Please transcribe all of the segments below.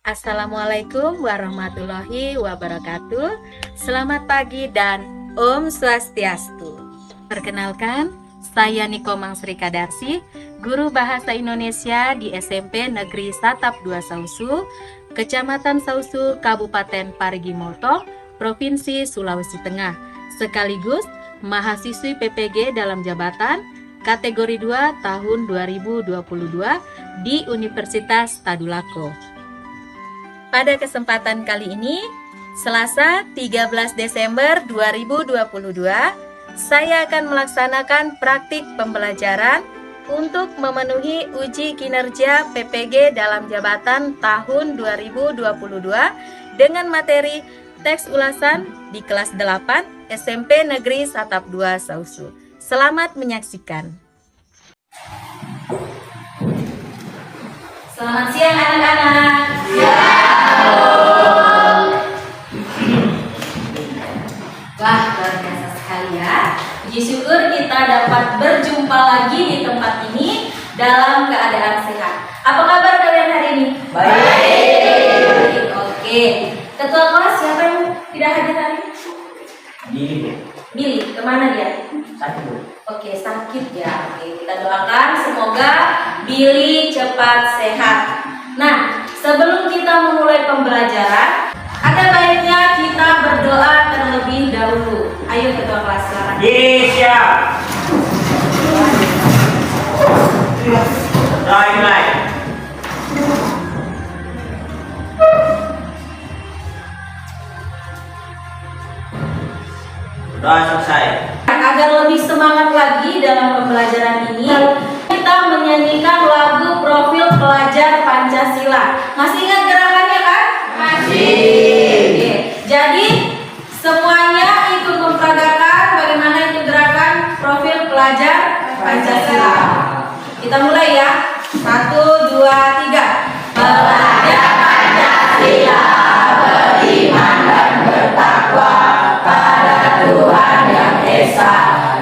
Assalamualaikum warahmatullahi wabarakatuh. Selamat pagi dan Om Swastiastu. Perkenalkan, saya Niko Mangsri Kadarsi, Guru Bahasa Indonesia di SMP Negeri Satap 2 Sausu, Kecamatan Sausu, Kabupaten Parigi Motong, Provinsi Sulawesi Tengah, sekaligus mahasiswi PPG dalam jabatan kategori 2 tahun 2022 di Universitas Tadulako. Pada kesempatan kali ini, Selasa 13 Desember 2022, saya akan melaksanakan praktik pembelajaran untuk memenuhi uji kinerja PPG dalam jabatan tahun 2022 dengan materi teks ulasan di kelas 8 SMP Negeri Satap 2 Sausu. Selamat menyaksikan. Selamat siang anak-anak. Wah, luar biasa sekali ya. Puji syukur kita dapat berjumpa lagi di tempat ini dalam keadaan sehat. Apa kabar kalian hari ini? Baik. Oke. Ketua kelas siapa yang tidak hadir hari ini? Billy, kemana dia? Sakit, Bu. Oke, sakit ya. Oke, kita doakan semoga Billy cepat sehat. Nah, sebelum kita memulai pembelajaran, ada baiknya kita berdoa terlebih dahulu. Ayo ketua kelas silakan. Siap. Mulai. Doa selesai. Agar lebih semangat lagi dalam pembelajaran ini, kita menyanyikan lagu Profil Pelajar Pancasila. Masih ingat gerakannya kan? Masih. Oke. Jadi semuanya ikut memperagakan bagaimana itu gerakan Profil Pelajar Pancasila. Kita mulai ya. 1, 2, 3. Belajar Pancasila, beriman dan bertakwa pada Tuhan yang Esa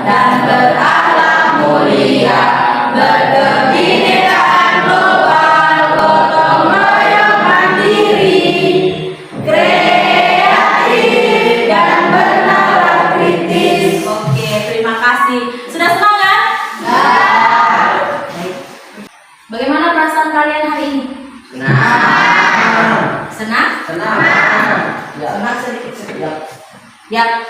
dan berakhlak mulia, berkebinekaan global, gotong royong mandiri, kreatif dan bernalar kritis. Oke, terima kasih. Sudah semangat? Baik. Bagaimana perasaan kalian hari ini? Senang? Senang? Senang sedikit. Ya.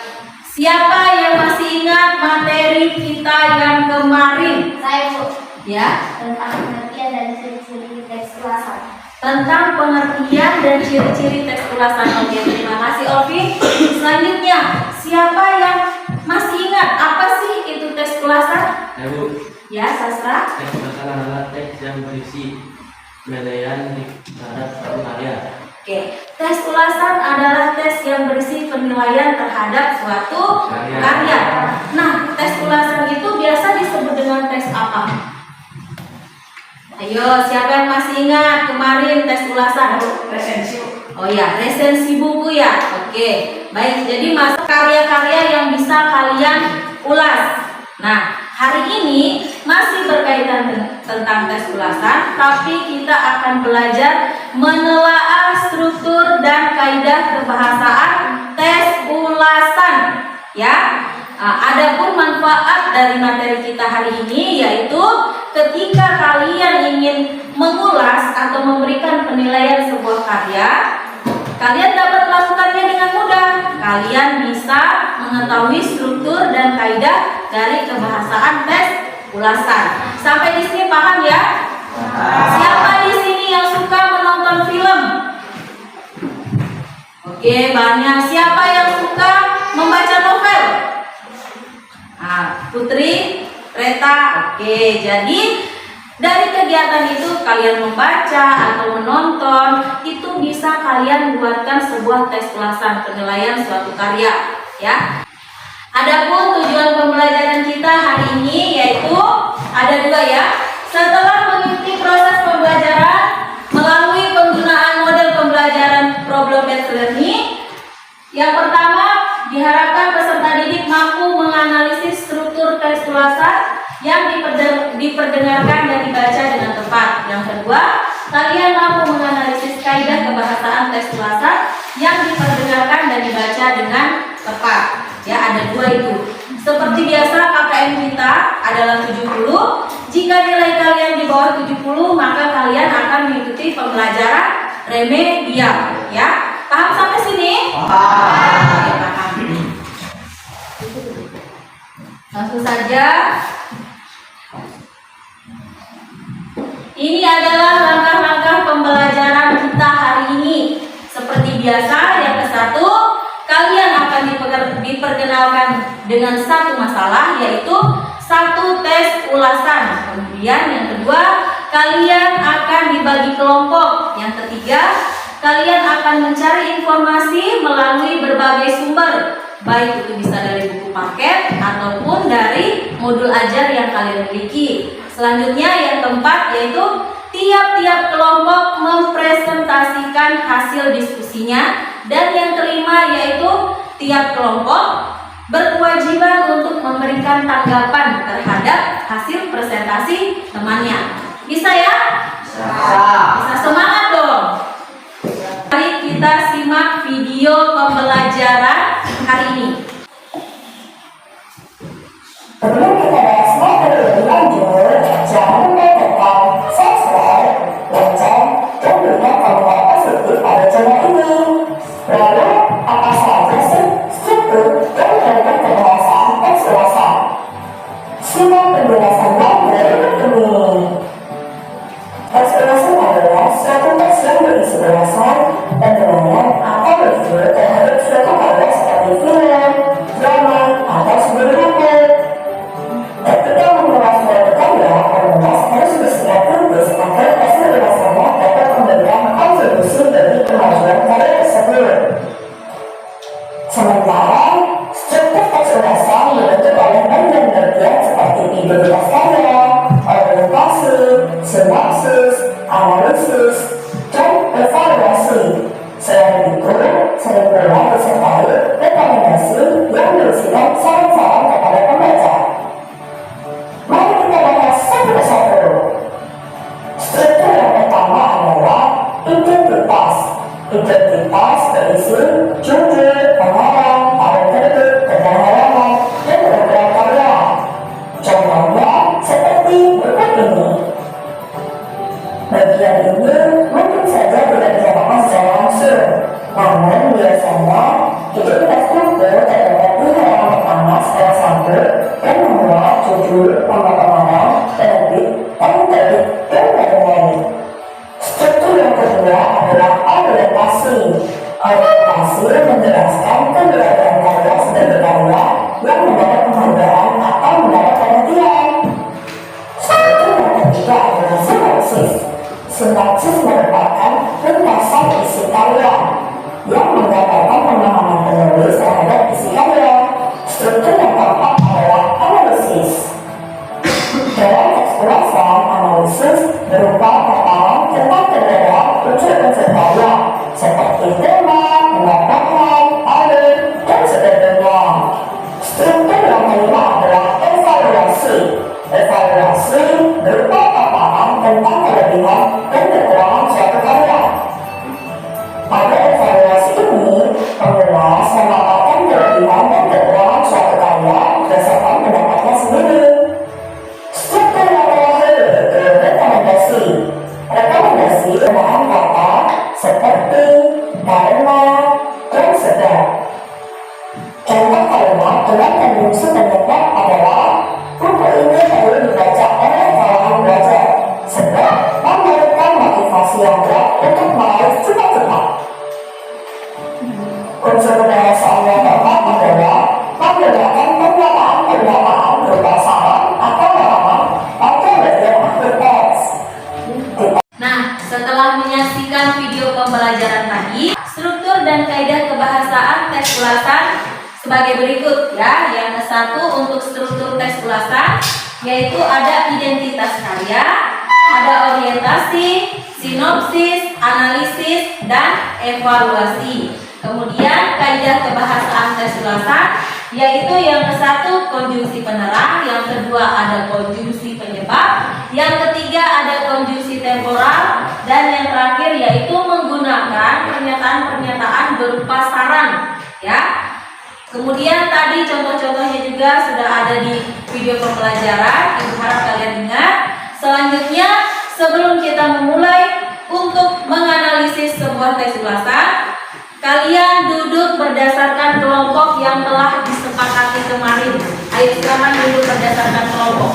Siapa yang masih ingat materi kita yang kemarin? Saya, Bu. Ya. Tentang pengertian dan ciri-ciri teks ulasan. Tentang pengertian dan ciri-ciri teks ulasan. Oke, terima kasih Ovi. Selanjutnya, siapa yang masih ingat apa sih itu teks ulasan? Ya, Bu. Ya, Sastra. Teks ulasan adalah teks yang berisi penilaian terhadap suatu karya. Oke, tes ulasan adalah tes yang berisi penilaian terhadap suatu karya. Nah, tes ulasan itu biasa disebut dengan tes apa? Ayo, siapa yang masih ingat kemarin tes ulasan? Resensi. Oh ya, resensi buku ya. Oke, baik. Jadi masuk karya-karya yang bisa kalian ulas. Nah, hari ini masih berkaitan tentang tes ulasan, tapi kita akan belajar menelaah struktur dan kaidah kebahasaan tes ulasan. Ya, adapun manfaat dari materi kita hari ini yaitu ketika kalian ingin mengulas atau memberikan penilaian sebuah karya, kalian dapat melakukannya dengan mudah. Kalian bisa mengetahui struktur dan kaidah dari kebahasaan tes ulasan. Sampai di sini paham ya? Siapa di sini yang suka menonton film? Oke, banyak. Siapa yang suka membaca novel? Putri, Reta. Oke, jadi dari kegiatan itu kalian membaca atau menonton itu bisa kalian buatkan sebuah tes ulasan penilaian suatu karya, ya. Adapun tujuan pembelajaran kita hari ini yaitu ada 2 ya. Setelah mengikuti proses pembelajaran melalui penggunaan model pembelajaran problem-based learning, yang pertama diharapkan peserta didik mampu menganalisis struktur tes ulasan yang diperdengarkan dan dibaca dengan tepat. Yang kedua, kalian mampu menganalisis kaidah kebahasaan teks ulasan yang diperdengarkan dan dibaca dengan tepat. Ya, ada 2 itu. Seperti biasa KKM kita adalah 70. Jika nilai kalian di bawah 70, maka kalian akan mengikuti pembelajaran remedial. Ya, paham sampai sini? Oke, paham. Langsung saja. Ini adalah langkah-langkah pembelajaran kita hari ini. Seperti biasa, yang ke-1, kalian akan diperkenalkan dengan satu masalah, yaitu satu tes ulasan. Kemudian yang kedua, kalian akan dibagi kelompok. Yang ketiga, kalian akan mencari informasi melalui berbagai sumber, baik itu bisa dari buku paket ataupun dari modul ajar yang kalian miliki. Selanjutnya yang keempat, yaitu tiap-tiap kelompok mempresentasikan hasil diskusinya. Dan yang kelima, yaitu tiap kelompok berkewajiban untuk memberikan tanggapan terhadap hasil presentasi temannya. Bisa ya? Bisa, semangat dong. Mari kita simak video pembelajaran hari ini. Sebelum kita bahas materi lebih lanjut, jangan lupa tekan subscribe, lonceng, dan berikan komentar positif pada channel ini. Lalu, apa saja sih struktur dan kalimat kebahasaan teks ulasan? Simak penjelasannya berikut ini. Teks ulasan adalah suatu teks yang berisi ulasan, penilaian, atau review terhadap suatu karya seperti film, drama, atau sebuah buku. Ketika mengulas suatu karya, penulis harus bersikap kritis agar hasil ulasannya dapat memberikan kontribusi bagi kemajuan karya tersebut. Sementara, struktur teks ulasan dibentuk oleh bagian-bagian seperti identitas karya, orientasi, sinopsis, analisis, dan evaluasi. Selain itu, sering pula disertai rekomendasi yang berisikan saran-saran kepada pembaca. Mari kita bahas satu persatu. Struktur yang pertama adalah identitas. Identitas berisi judul, pengarang, tahun terbit, keterangan, dan program karya. Contohnya seperti berikut ini. Bagian ini mungkin saja tidak dinyatakan secara langsung, namun biasanya identitas struktur terdapat di halaman pertama setelah satu dan memuat judul, nama pengarang, penerbit, tahun terbit, dan lain-lain. Struktur yang kedua adalah orientasi. Orientasi menjelaskan keberadaan karya sebagai karya yang mendapat penghargaan atau mendapat perhatian. Struktur yang ketiga adalah sinopsis. Sinopsis merupakan ringkasan isi karya yang menggambarkan pemahaman penulis terhadap isi karya. Struktur yang keempat adalah analisis. Dalam teks ulasan, analisis berupa paparan tentang keberadaan unsur-unsur karya seperti tema, pendapatan, alur, dan sebagainya. Struktur yang kelima adalah evaluasi. Evaluasi berupa paparan tentang kelebihan dan kekurangan suatu karya. Pada evaluasi ini, penulis memaparkan kelebihan dan kekurangan suatu karya berdasarkan pendapatnya sendiri. Struktur yang terakhir yaitu rekomendasi. Rekomendasi bahan kata seperti karena dan sebab. Contoh kalimat dengan menunjuk pendapat adalah buku ini perlu dibaca oleh kalangan belajar sebab memberikan motivasi yang kuat untuk meraih cita-cita. Unsur bahasaan yang keempat adalah menggunakan pernyataan-pernyataan berupa saran atau larangan pada bagian akhir teks. Nah, setelah menyaksikan video pembelajaran tadi, struktur dan kaidah kebahasaan teks ulasan sebagai berikut ya. Yang ke-1 untuk struktur teks ulasan yaitu ada identitas karya, ada orientasi, sinopsis, analisis, dan evaluasi. Kemudian kaidah kebahasaan teks ulasan yaitu yang ke-1 konjungsi penerang, yang kedua ada konjungsi penyebab, yang ketiga ada konjungsi temporal, dan yang terakhir yaitu menggunakan menggunakan pernyataan-pernyataan berupa saran, ya. Kemudian tadi contoh-contohnya juga sudah ada di video pembelajaran. Ibu harap kalian ingat. Selanjutnya, sebelum kita memulai untuk menganalisis sebuah teks ulasan, kalian duduk berdasarkan kelompok yang telah disepakati kemarin. Ayo silakan duduk berdasarkan kelompok.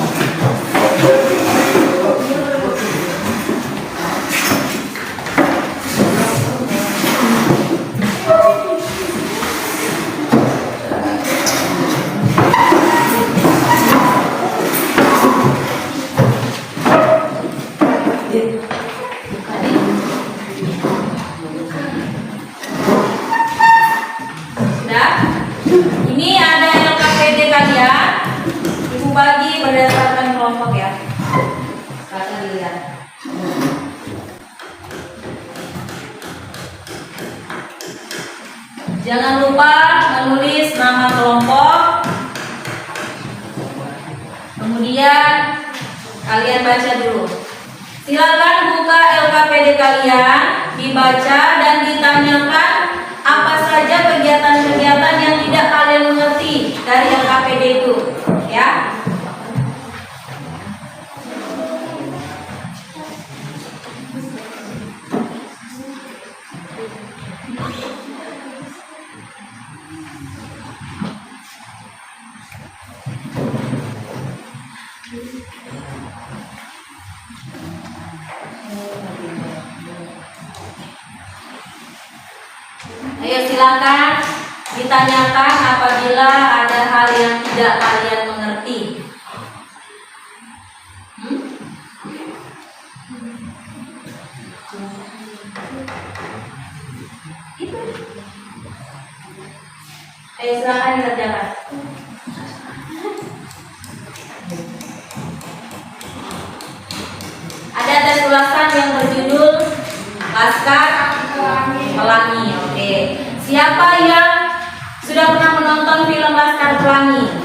Ini ada LKPD kalian. Ibu bagi berdasarkan kelompok ya. Silakan dilihat. Jangan lupa menulis nama kelompok. Kemudian kalian baca dulu. Silakan buka LKPD kalian, dibaca dan ditanyakan apa saja kegiatan-kegiatan yang tidak kalian mengerti dari LKPD itu, ya. Ayo silakan ditanyakan apabila ada hal yang tidak kalian mengerti. Ayo silakan dikerjakan. Ada tes ulasan yang berjudul Laskar Pelangi. Oke. Siapa yang sudah pernah menonton film Laskar Pelangi?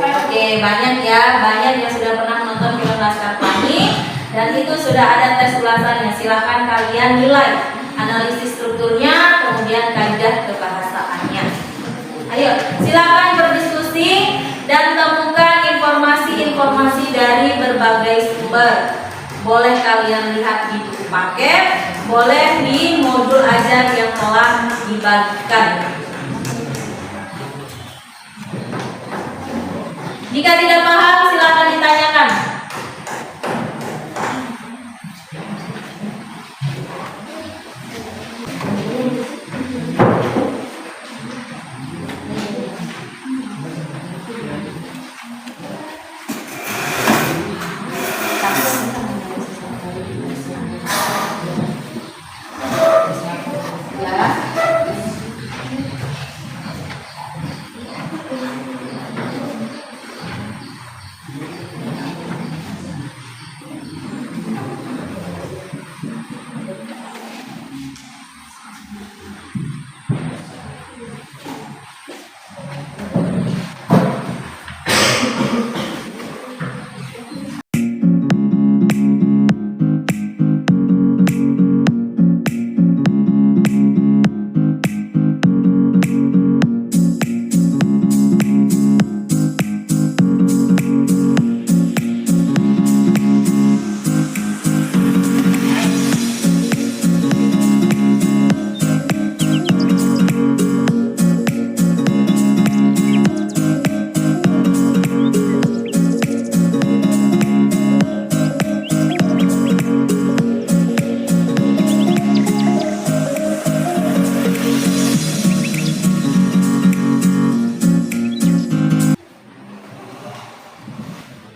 Oke, banyak ya, banyak yang sudah pernah menonton film Laskar Pelangi dan itu sudah ada tes ulasannya. Silakan kalian nilai analisis strukturnya, kemudian kaidah kebahasaannya. Ayo, silakan berdiskusi dan temukan informasi-informasi dari berbagai sumber. Boleh kalian lihat di buku paket, boleh di modul ajar yang telah dibagikan. Jika tidak paham, silakan ditanyakan.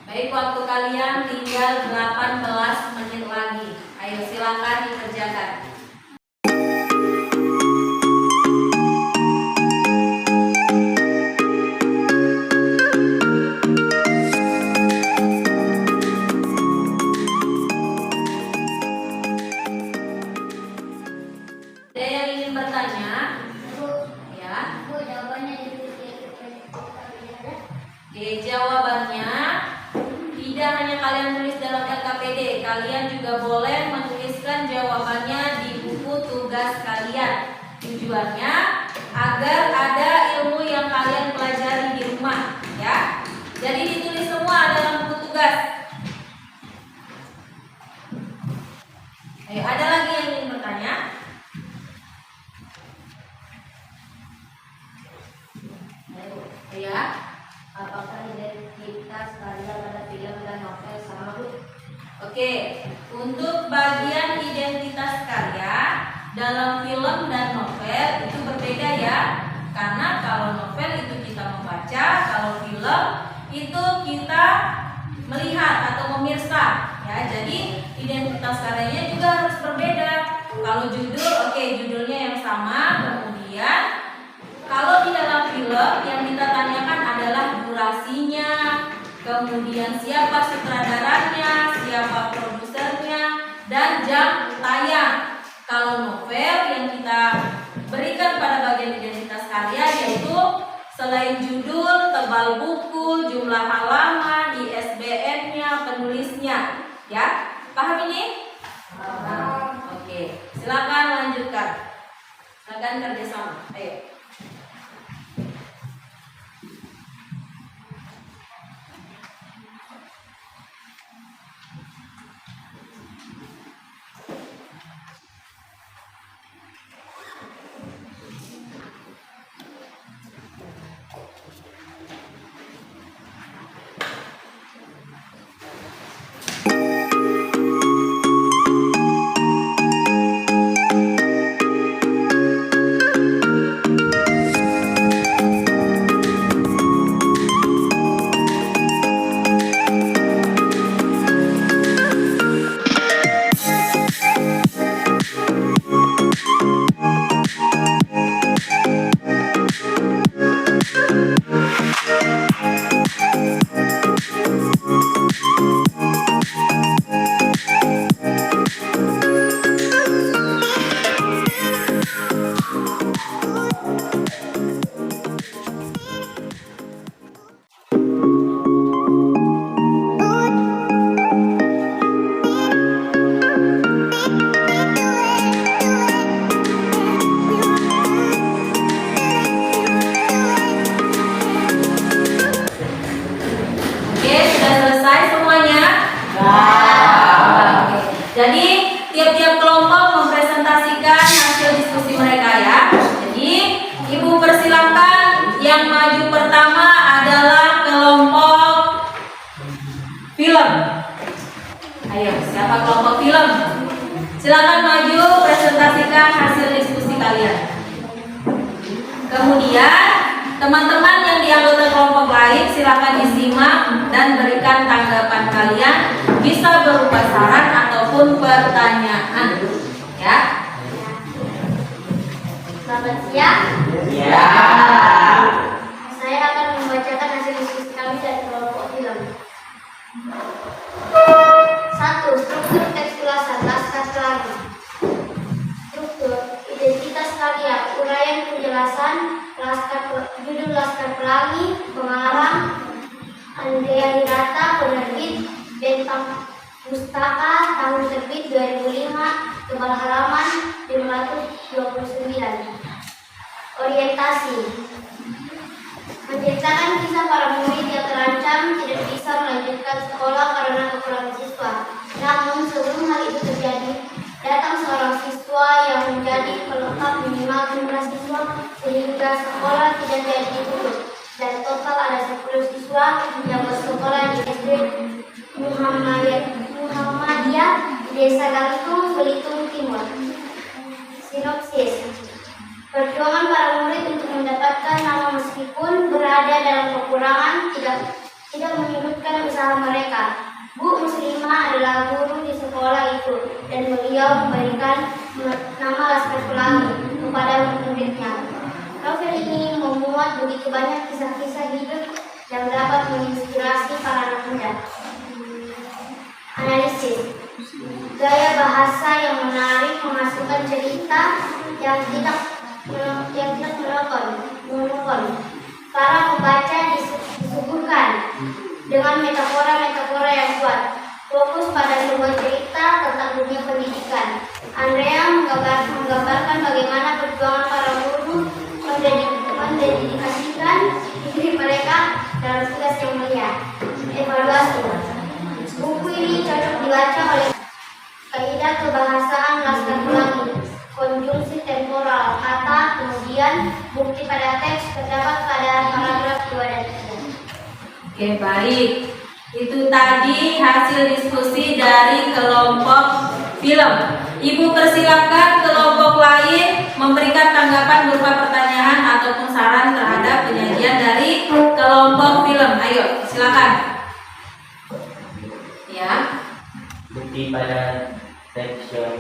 Baik, waktu kalian tinggal 18 menit lagi. Ayo silakan dikerjakan. Ada yang ingin bertanya? Ya. Oke, jawabannya tidak hanya kalian tulis dalam LKPD, kalian juga boleh menuliskan jawabannya di buku tugas tugas kalian. Tujuannya agar ada ilmu yang kalian pelajari di rumah, ya. Jadi ditulis semua dalam buku tugas. Ayo, ada lagi yang ingin bertanya? Ayo, ya. Apakah identitas karya pada film dan novel sama, Bu? Oke, untuk bagian identitas karya dalam film dan novel itu berbeda ya. Karena kalau novel itu kita membaca, kalau film itu kita melihat atau memirsa ya. Jadi identitas karyanya juga harus berbeda. Kalau judul, oke, judulnya yang sama. Kemudian kalau di dalam film yang kita tanyakan adalah durasinya, kemudian siapa sutradaranya, siapa produsernya, dan jam tayang. Kalau novel yang kita berikan pada bagian identitas karya yaitu selain judul, tebal buku, jumlah halaman, ISBN-nya, penulisnya. Ya, paham ini? Paham. Oke, silakan lanjutkan. Silakan kerjasama. Ayo. Jadi tiap-tiap kelompok mempresentasikan hasil diskusi mereka ya. Jadi Ibu persilakan yang maju pertama adalah kelompok film. Ayo, siapa kelompok film? Silakan maju presentasikan hasil diskusi kalian. Kemudian teman-teman yang di anggota kelompok lain silakan disimak dan berikan tanggapan kalian, bisa berupa saran ataupun pertanyaan. Ya. Selamat siang. Ya. Saya akan membacakan hasil diskusi kami dari kelompok film. 1. Struktur teks ulasan Laskar Pelangi. Struktur identitas karya, uraian penjelasan, judul Laskar Pelangi, pengarang Andrea Hirata, penerbit Bentang Pustaka, tahun terbit 2005, tebal halaman 529. Orientasi menceritakan kisah para murid yang terancam tidak bisa melanjutkan sekolah karena kekurangan siswa. Namun sebelum hal itu terjadi, datang seorang siswa yang menjadi pelengkap minimal jumlah siswa sehingga sekolah tidak jadi ditutup. Dan total ada 10 siswa yang bersekolah di SD Muhammadiyah di Desa Galitung, Belitung Timur. Sinopsis. Perjuangan para murid untuk mendapatkan nama meskipun berada dalam kekurangan tidak menyurutkan usaha mereka. Bu Muslimah adalah guru di sekolah itu dan beliau memberikan nama Laskar Pelangi kepada muridnya. Novel ini memuat begitu banyak kisah-kisah hidup yang dapat menginspirasi para anak muda. Analisis. Gaya bahasa yang menarik menghasilkan cerita yang tidak monoton. Para pembaca disuguhkan dengan metafora-metafora yang kuat. Fokus pada sebuah cerita tentang dunia pendidikan. Andrea menggambarkan bagaimana perjuangan para guru mendedikasikan diri mereka dalam tugas yang mulia. Evaluasi. Buku ini cocok dibaca oleh kaidah kebahasaan Laskar Pelangi, konjungsi temporal kata, kemudian bukti pada teks terdapat pada paragraf 2 dan 3. Oke, baik. Itu tadi hasil diskusi dari kelompok film. Ibu persilakan kelompok lain memberikan tanggapan berupa pertanyaan ataupun saran terhadap penyajian dari kelompok film. Ayo, silakan. Ya. Bukti pada teks yang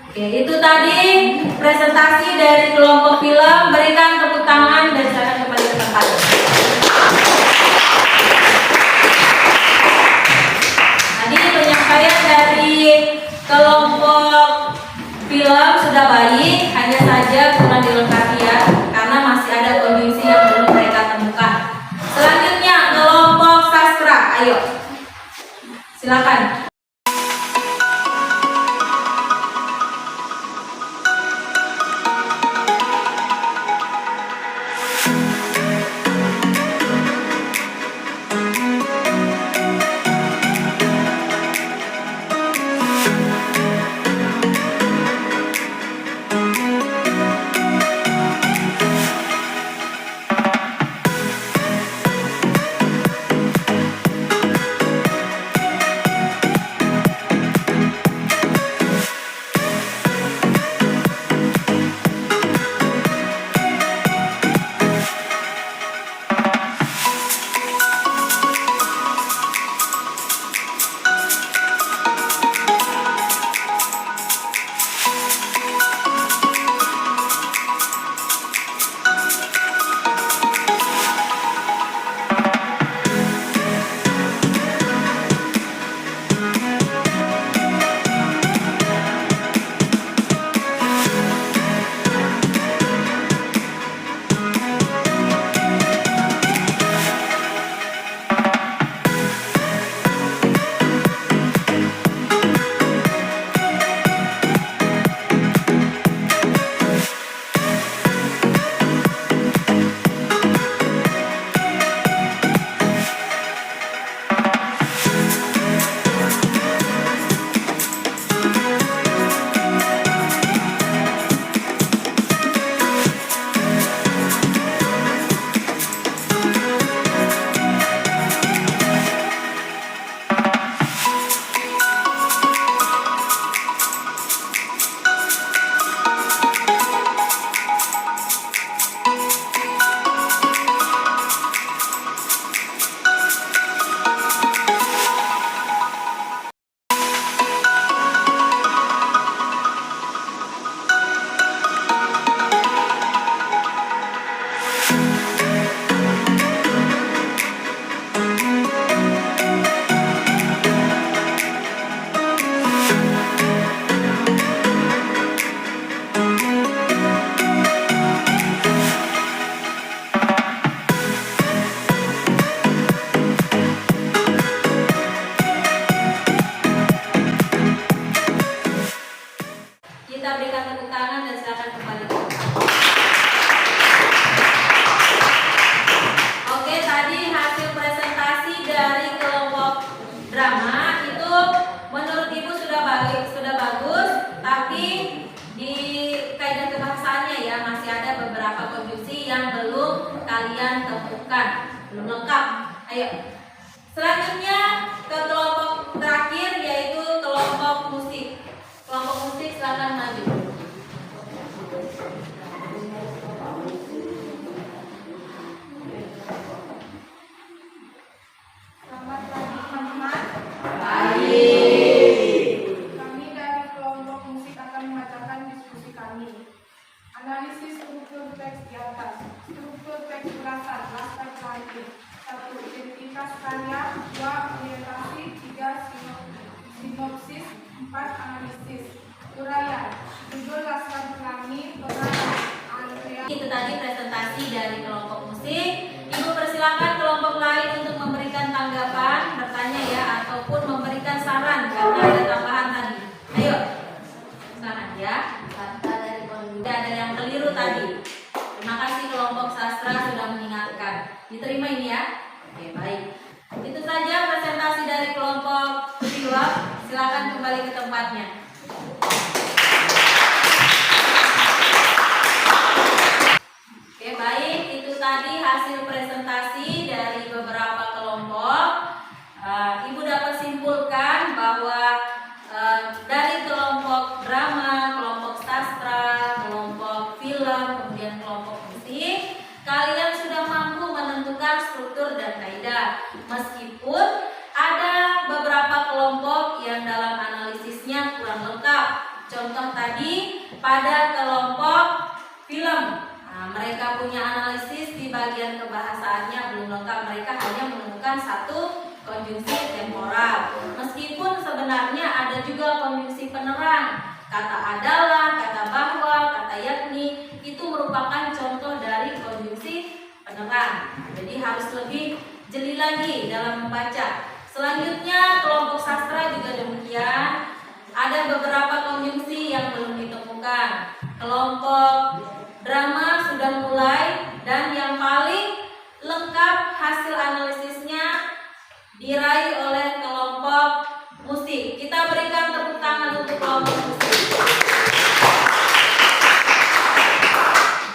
Oke, itu tadi presentasi dari kelompok film. Berikan tepuk tangan dan silakan kembali ke tempat. Tadi penyampaian dari kelompok film sudah baik, hanya saja kurang dilengkapi ya, karena masih ada kondisi yang belum mereka temukan. Selanjutnya kelompok sastra, ayo, silakan. kalian temukan belum lengkap. Ayo. Selanjutnya ke kelompok terakhir yaitu kelompok musik. Kelompok musik silakan maju. Selamat pagi teman-teman. Baik. Kami dari kelompok musik akan membacakan diskusi kami. Analisis struktur teks di atas. Struktur teks berasal Laskar Pelangi. 1. Identitas karya. 2. Orientasi. 3. Sinopsis. 4. Analisis. Uraian. Judul Laskar Pelangi pengarang Andrea. Itu tadi presentasi dari kelompok musik. Ibu persilakan kelompok lain untuk memberikan tanggapan, bertanya ya, ataupun memberikan saran karena ada tambahan tadi tadi. Terima kasih kelompok sastra sudah mengingatkan. Diterima ini ya. Oke, baik. Itu saja presentasi dari kelompok film. Silakan kembali ke tempatnya. Oke, baik. Itu tadi hasil presentasi dari beberapa kelompok. Ibu dapat simpulkan bahwa dari kelompok drama, kelompok sastra, kelompok film, kemudian kelompok musik, kalian sudah mampu menentukan struktur dan kaidah. Meskipun ada beberapa kelompok yang dalam analisisnya kurang lengkap. Contoh tadi pada kelompok film, mereka punya analisis di bagian kebahasaannya belum lengkap. Mereka hanya menemukan satu konjungsi temporal. Meskipun sebenarnya ada juga konjungsi penerang. Kata adalah, kata bahwa, kata yakni itu merupakan contoh dari konjungsi penerang. Jadi harus lebih jeli lagi dalam membaca. Selanjutnya kelompok sastra juga demikian. Ada beberapa konjungsi yang belum ditemukan. Kelompok drama sudah mulai dan yang paling lengkap hasil analisisnya diraih oleh kelompok musik. Kita berikan tepuk tangan untuk kelompok musik.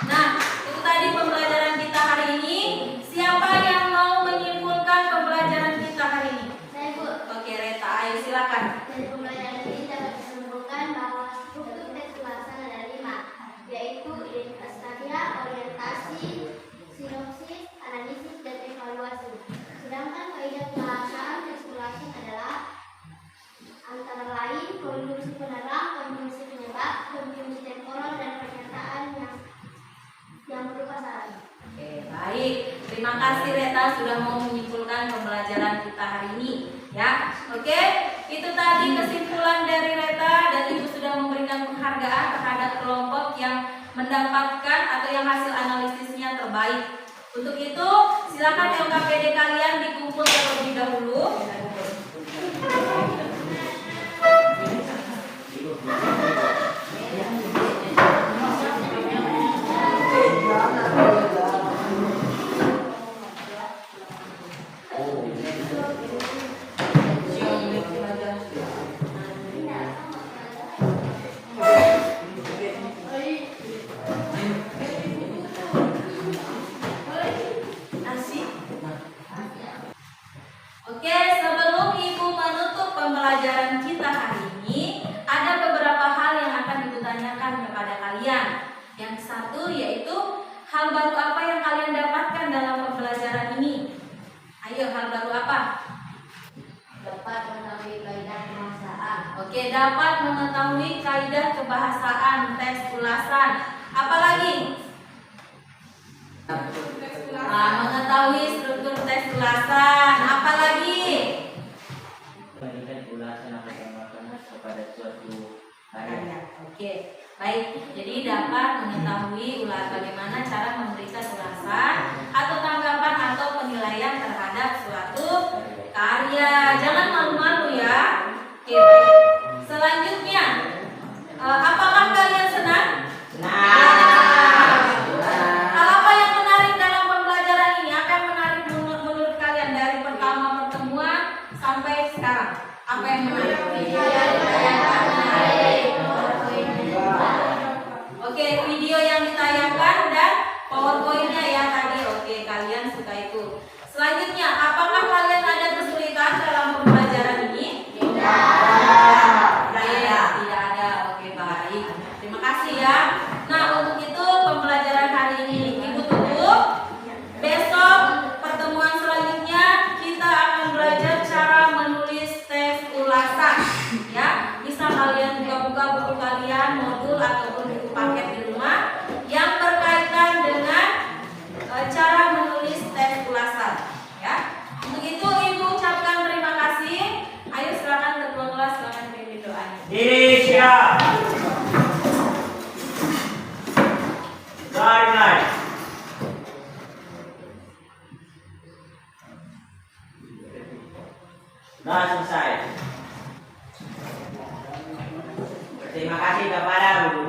Nah, itu tadi pembelajaran kita hari ini. Siapa yang mau menyimpulkan pembelajaran kita hari ini? Saya, Bu. Oke, Reta, ayo silakan. Dari pembelajaran ini dapat disimpulkan bahwa struktur teks ulasan ada 5, yaitu identitas karya, orientasi, sinopsis, analisis, dan evaluasi. Sedangkan kaidah bahasaan teks ulasan adalah antara lain konjungsi penerang, konjungsi penyebab, konjungsi temporal, dan pernyataan yang berupa saran. Oke, baik. Terima kasih Reta sudah mau menyimpulkan pembelajaran kita hari ini, ya. Oke, itu tadi kesimpulan dari Reta dan Ibu sudah memberikan penghargaan terhadap kelompok yang mendapatkan atau yang hasil analisisnya terbaik. Untuk itu, silakan LKPD kalian dikumpul terlebih dahulu. Oke, sebelum Ibu menutup pembelajaran kita hari ini, ada beberapa hal yang akan Ibu tanyakan kepada kalian. Yang satu yaitu hal baru apa yang kalian dapatkan dalam pembelajaran ini? Ayo, hal baru apa? Dapat mengetahui kaidah bahasaan. Oke, dapat mengetahui kaidah kebahasaan teks ulasan. Apalagi? Mengetahui struktur teks ulasan. Apalagi? Memberikan ulasan atau gambaran kepada suatu karya. Oke, baik. Jadi dapat mengetahui bagaimana cara memberikan ulasan atau tanggapan atau penilaian terhadap suatu karya. Jangan malu-malu ya. Oke, baik. Selanjutnya, apakah kalian senang? Hal apa yang menarik dalam pembelajaran ini? Akan menarik menurut kalian dari pertama pertemuan sampai sekarang? Apa yang menarik? Oke, video yang ditayangkan dan PowerPoint-nya ya tadi. Oke, kalian suka itu. Selanjutnya, apakah kalian ada kesulitan dalam pembelajaran ini? Tidak ada. Oke, baik. Terima kasih ya. Nah, untuk itu pembelajaran hari ini Ibu tutup. Besok pertemuan selanjutnya kita akan belajar cara menulis teks ulasan. Ya, bisa kalian buka-buka buku kalian, modul ataupun buku paket di rumah yang berkaitan dengan cara menulis teks ulasan. Ya, untuk itu Ibu ucapkan terima kasih. Ayo silakan ketua kelas, silakan pimpin doanya. Diri siap. Mulai. Nah, selesai. Terima kasih kepada guru